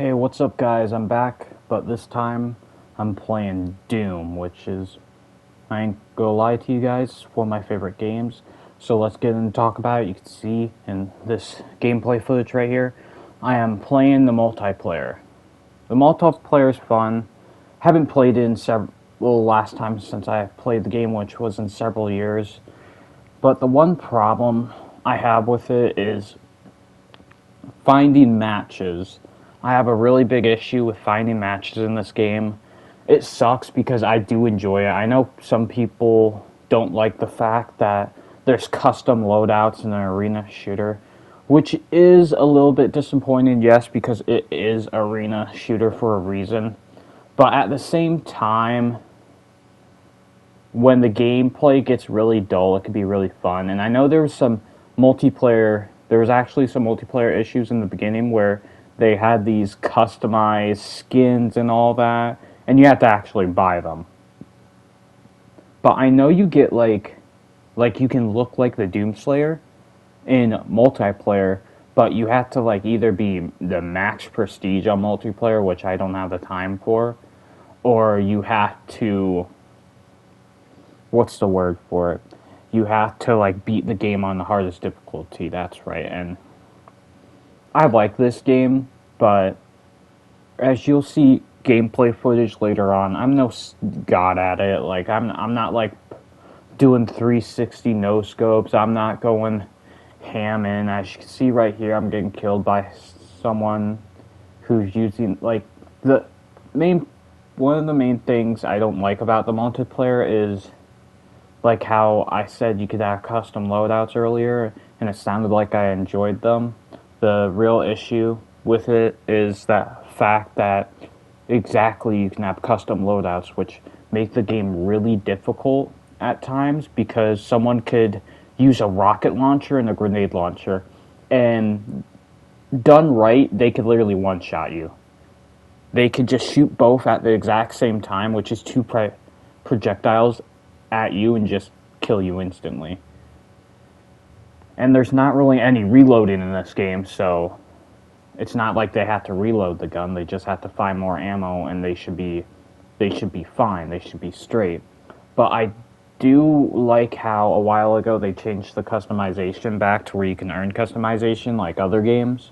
Hey, what's up, guys? I'm back, but this time I'm playing Doom, which is, I ain't gonna lie to you guys, one of my favorite games. So let's get in and talk about it. You can see in this gameplay footage right here, I am playing the multiplayer. The multiplayer is fun. Haven't played it in last time since I played the game, which was in several years. But the one problem I have with it is finding matches. I have a really big issue with finding matches in this game. It sucks because I do enjoy it. I know some people don't like the fact that there's custom loadouts in an arena shooter, which is a little bit disappointing, yes, because it is arena shooter for a reason. But at the same time, when the gameplay gets really dull, it can be really fun. And I know there was actually some multiplayer issues in the beginning where they had these customized skins and all that, and you have to actually buy them. But I know you get like you can look like the Doomslayer in multiplayer, but you have to like either be the max prestige on multiplayer, which I don't have the time for, or you have to, what's the word for it? You have to like beat the game on the hardest difficulty. That's right. And I like this game, but as you'll see gameplay footage later on, I'm no god at it. Like I'm not like doing 360 no scopes. I'm not going ham in. As you can see right here, I'm getting killed by someone who's using like the main one of the main things I don't like about the multiplayer is like how I said you could have custom loadouts earlier, and it sounded like I enjoyed them. The real issue with it is that fact that exactly you can have custom loadouts, which make the game really difficult at times because someone could use a rocket launcher and a grenade launcher, and done right, they could literally one-shot you. They could just shoot both at the exact same time, which is two projectiles at you and just kill you instantly. And there's not really any reloading in this game, so it's not like they have to reload the gun. They just have to find more ammo, and they should be fine. They should be straight. But I do like how a while ago they changed the customization back to where you can earn customization like other games.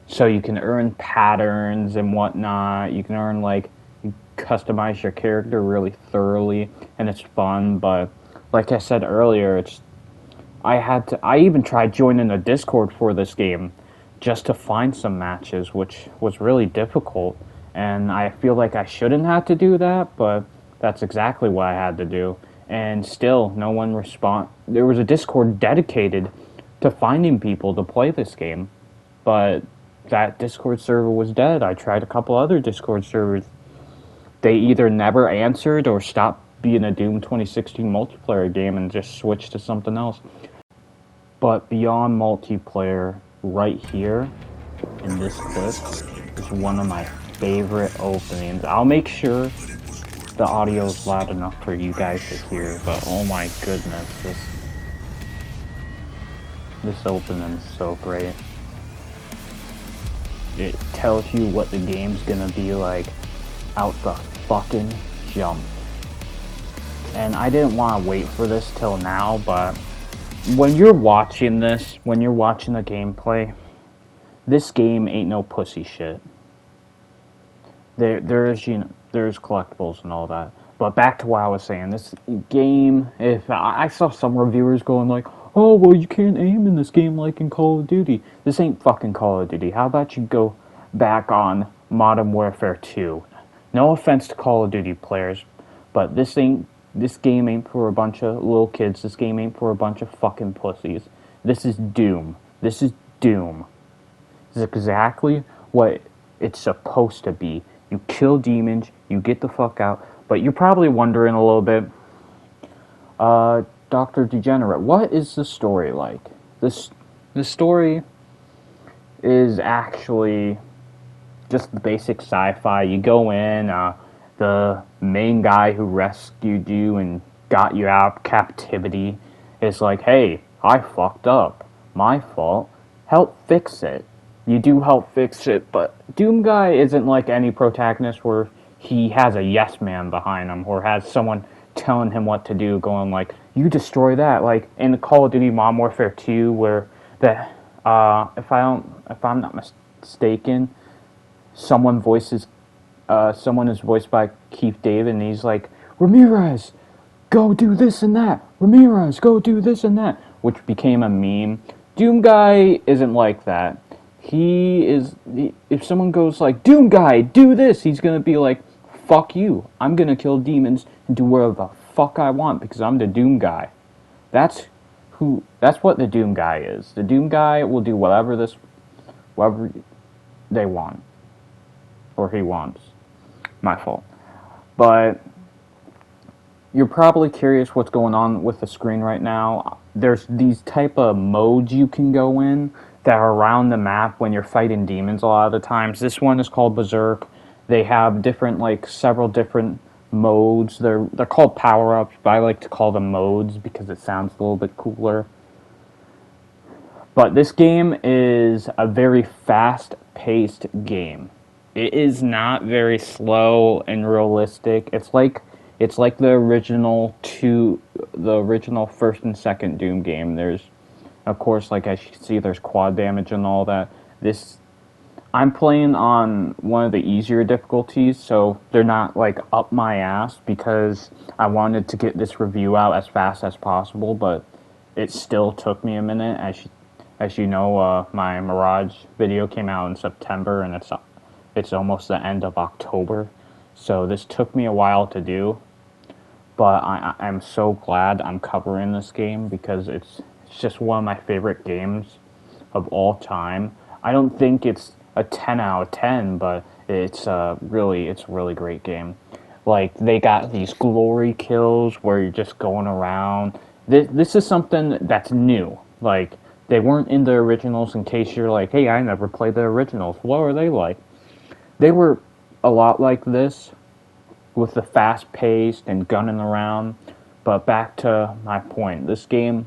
So you can earn patterns and whatnot. You can earn like you customize your character really thoroughly, and it's fun. But like I said earlier, I even tried joining a Discord for this game just to find some matches, which was really difficult. And I feel like I shouldn't have to do that, but that's exactly what I had to do. And still, no one respond. There was a Discord dedicated to finding people to play this game, but that Discord server was dead. I tried a couple other Discord servers. They either never answered or stopped being a Doom 2016 multiplayer game and just switched to something else. But beyond multiplayer, right here in this clip is one of my favorite openings. I'll make sure the audio is loud enough for you guys to hear, but oh my goodness, this opening is so great. It tells you what the game's gonna be like out the fucking jump. And I didn't want to wait for this till now, but when you're watching this, when you're watching the gameplay, this game ain't no pussy shit. There's collectibles and all that. But back to what I was saying, this game, if I saw some reviewers going like, oh, well, you can't aim in this game like in Call of Duty. This ain't fucking Call of Duty. How about you go back on Modern Warfare 2? No offense to Call of Duty players, but this game ain't for a bunch of little kids. This game ain't for a bunch of fucking pussies. This is Doom. This is Doom. This is exactly what it's supposed to be. You kill demons, you get the fuck out. But you're probably wondering a little bit, Dr. Degenerate, what is the story like? The story is actually just the basic sci-fi. You go in, the main guy who rescued you and got you out of captivity is like, hey, I fucked up. My fault. Help fix it. You do help fix it, but Doom Guy isn't like any protagonist where he has a yes man behind him or has someone telling him what to do, going like, "You destroy that." Like in Call of Duty Modern Warfare 2, where the if I'm not mistaken, someone is voiced by Keith David, and he's like, "Ramirez, go do this and that. Ramirez, go do this and that," which became a meme. Doom Guy isn't like that. If someone goes like, "Doom Guy, do this," he's gonna be like, "Fuck you. I'm gonna kill demons and do whatever the fuck I want because I'm the Doom Guy." That's that's what the Doom Guy is. The Doom Guy will do whatever they want. Or he wants. My fault. But you're probably curious what's going on with the screen right now. There's these type of modes you can go in that are around the map when you're fighting demons a lot of the times. This one is called Berserk. They have different, like, several different modes. They're called power-ups, but I like to call them modes because it sounds a little bit cooler. But this game is a very fast-paced game. It is not very slow and realistic. It's like the original first and second Doom game. There's, of course, like as you can see, there's quad damage and all that. This I'm playing on one of the easier difficulties, so they're not like up my ass because I wanted to get this review out as fast as possible, but it still took me a minute. As you know, my Mirage video came out in September, and it's almost the end of October, so this took me a while to do. But I'm so glad I'm covering this game because it's just one of my favorite games of all time. I don't think it's a 10 out of 10, but it's a really great game. Like they got these glory kills where you're just going around. This is something that's new. Like they weren't in the originals. In case you're like, hey, I never played the originals. What were they like? They were a lot like this, with the fast paced and gunning around. But back to my point. This game,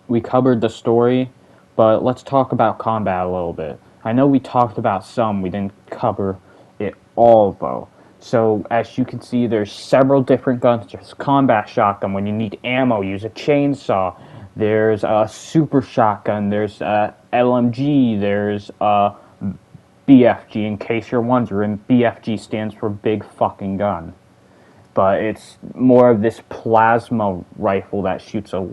we covered the story, but let's talk about combat a little bit. I know we talked about some, we didn't cover it all though. So as you can see, there's several different guns. There's combat shotgun. When you need ammo, use a chainsaw. There's a super shotgun. There's a LMG. There's a BFG. In case you're wondering, BFG stands for big fucking gun. But it's more of this plasma rifle that shoots a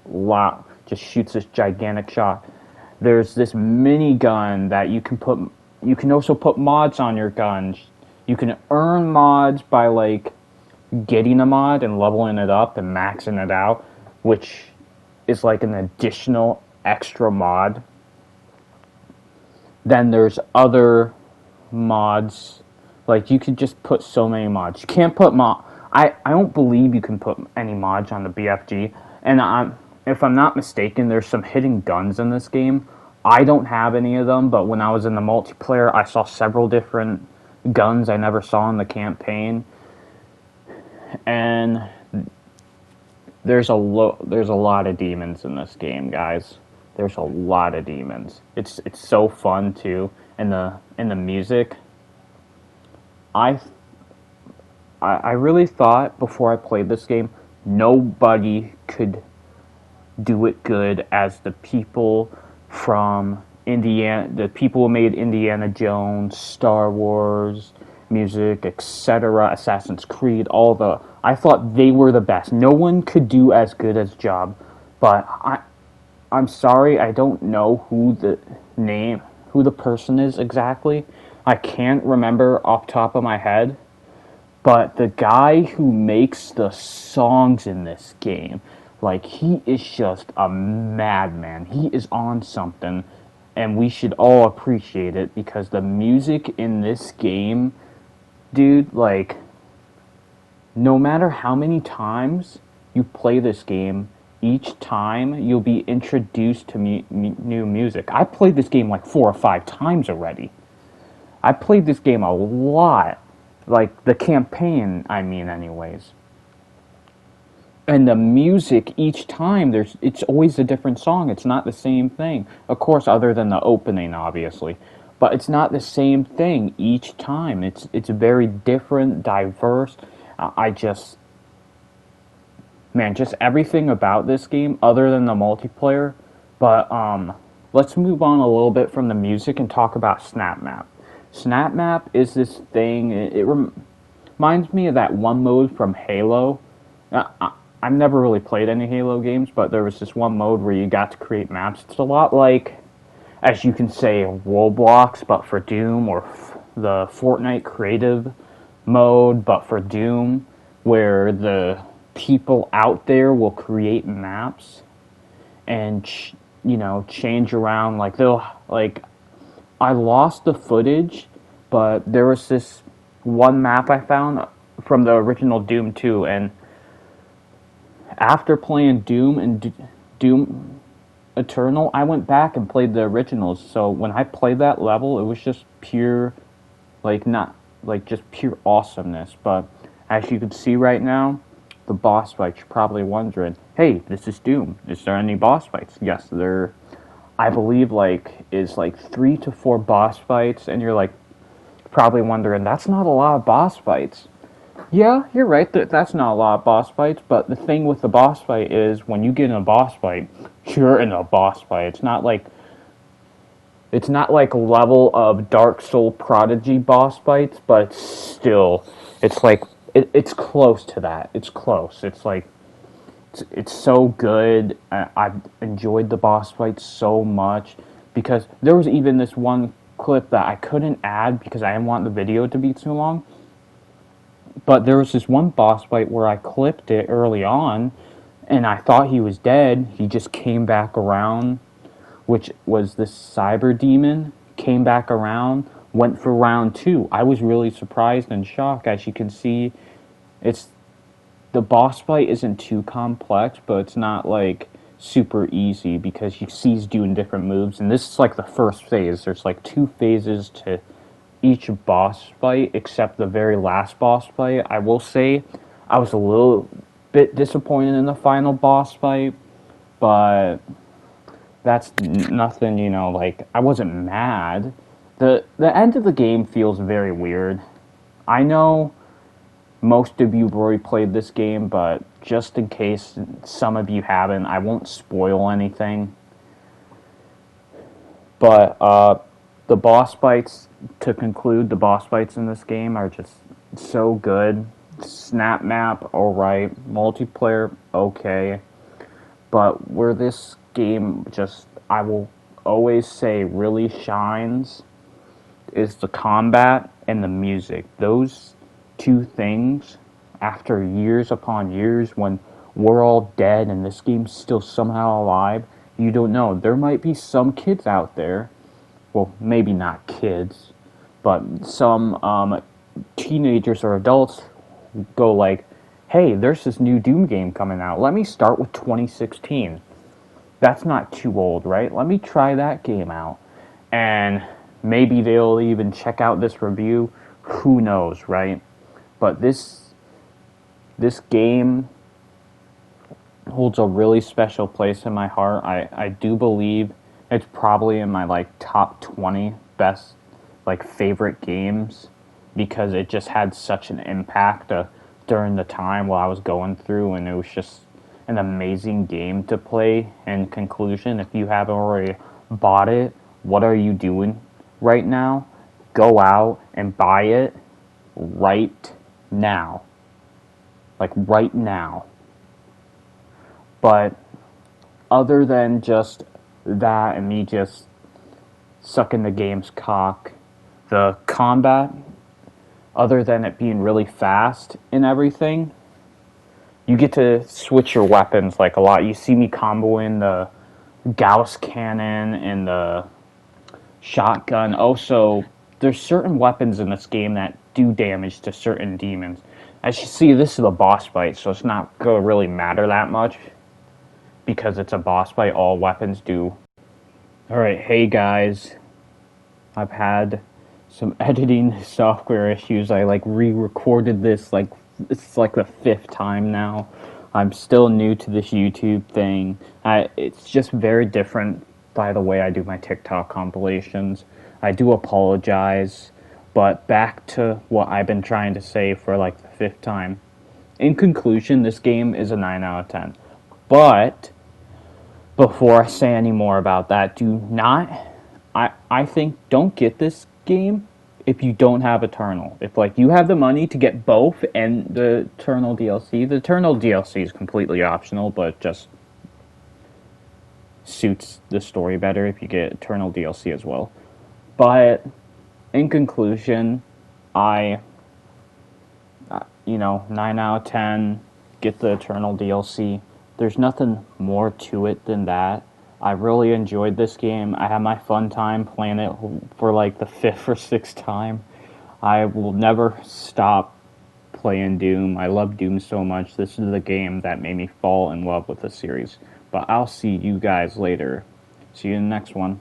lot, just shoots this gigantic shot. There's this minigun that you can also put mods on your guns. You can earn mods by like getting a mod and leveling it up and maxing it out, which is like an additional extra mod. Then there's other mods. Like you could just put so many mods. You can't put I don't believe you can put any mods on the BFG. And if I'm not mistaken, there's some hidden guns in this game. I don't have any of them, but when I was in the multiplayer, I saw several different guns I never saw in the campaign. And there's a lot of demons in this game, guys. There's a lot of demons. It's so fun too, and the music. I really thought before I played this game, nobody could do it good as the people from Indiana, the people who made Indiana Jones, Star Wars music, etc., Assassin's Creed, I thought they were the best. No one could do as good as Job, but I'm sorry, I don't know who the person is exactly. I can't remember off the top of my head, but the guy who makes the songs in this game, like, he is just a madman. He is on something, and we should all appreciate it because the music in this game, dude, like, no matter how many times you play this game, each time you'll be introduced to new music. I played this game like 4 or 5 times already. I played this game a lot. Like, the campaign, I mean, anyways. And the music each time, it's always a different song. It's not the same thing. Of course, other than the opening, obviously. But it's not the same thing each time. It's very different, diverse. I just man, just everything about this game other than the multiplayer. But let's move on a little bit from the music and talk about Snap Map. Snap Map is this thing. Reminds me of that one mode from Halo. I've never really played any Halo games, but there was this one mode where you got to create maps. It's a lot like, as you can say, Roblox, but for Doom, or the Fortnite creative mode, but for Doom, where the people out there will create maps and change around. Like I lost the footage, but there was this one map I found from the original Doom 2, and after playing Doom and Doom Eternal, I went back and played the originals. So when I played that level, it was just pure, not just pure awesomeness. But as you can see right now, the boss fights, you're probably wondering, hey, this is Doom. Is there any boss fights? Yes, there. I believe is 3 to 4 boss fights, and you're probably wondering, that's not a lot of boss fights. Yeah, you're right. That's not a lot of boss fights, but the thing with the boss fight is when you get in a boss fight, you're in a boss fight. It's not like a level of Dark Soul Prodigy boss fights, but it's close to that. It's close. It's so good. I've enjoyed the boss fight so much because there was even this one clip that I couldn't add because I didn't want the video to be too long. But there was this one boss fight where I clipped it early on, and I thought he was dead. He just came back around, which was this cyber demon, came back around, went for round 2. I was really surprised and shocked. As you can see, the boss fight isn't too complex, but it's not super easy because he's doing different moves, and this is the first phase. There's 2 phases to each boss fight, except the very last boss fight. I will say I was a little bit disappointed in the final boss fight, but that's nothing, I wasn't mad. The end of the game feels very weird. I know most of you have already played this game, but just in case some of you haven't, I won't spoil anything. But the boss fights, to conclude, the boss fights in this game are just so good. Snap Map, alright. Multiplayer, okay. But where this game I will always say, really shines is the combat and the music. Those 2 things, after years upon years, when we're all dead and this game's still somehow alive, you don't know. There might be some kids out there, well, maybe not kids, but some teenagers or adults go hey, there's this new Doom game coming out. Let me start with 2016. That's not too old, right? Let me try that game out. And maybe they'll even check out this review. Who knows, right? But this game holds a really special place in my heart. I do believe it's probably in my top 20 best favorite games because it just had such an impact during the time while I was going through, and it was just an amazing game to play. In conclusion, if you haven't already bought it, what are you doing right now? Go out and buy it right now. Right now. But other than just that and me just sucking the game's cock, the combat, other than it being really fast and everything, you get to switch your weapons a lot. You see me comboing the Gauss cannon and the shotgun. Also, there's certain weapons in this game that do damage to certain demons. As you see, this is a boss fight, so it's not going to really matter that much because it's a boss fight. All weapons do. Alright, hey guys. I've had some editing software issues. I re-recorded this it's the 5th time now. I'm still new to this YouTube thing. It's just very different by the way I do my TikTok compilations. I do apologize, but back to what I've been trying to say for like the fifth time. In conclusion, this game is a 9 out of 10. But before I say any more about that, do not I think don't get this game if you don't have Eternal. If like you have the money to get both and the Eternal DLC, the Eternal DLC is completely optional, but just suits the story better if you get Eternal DLC as well. But in conclusion, I 9 out of 10, get the Eternal DLC. There's nothing more to it than that. I really enjoyed this game. I had my fun time playing it for like the fifth or sixth time. I will never stop playing Doom. I love Doom so much. This is the game that made me fall in love with the series. But I'll see you guys later. See you in the next one.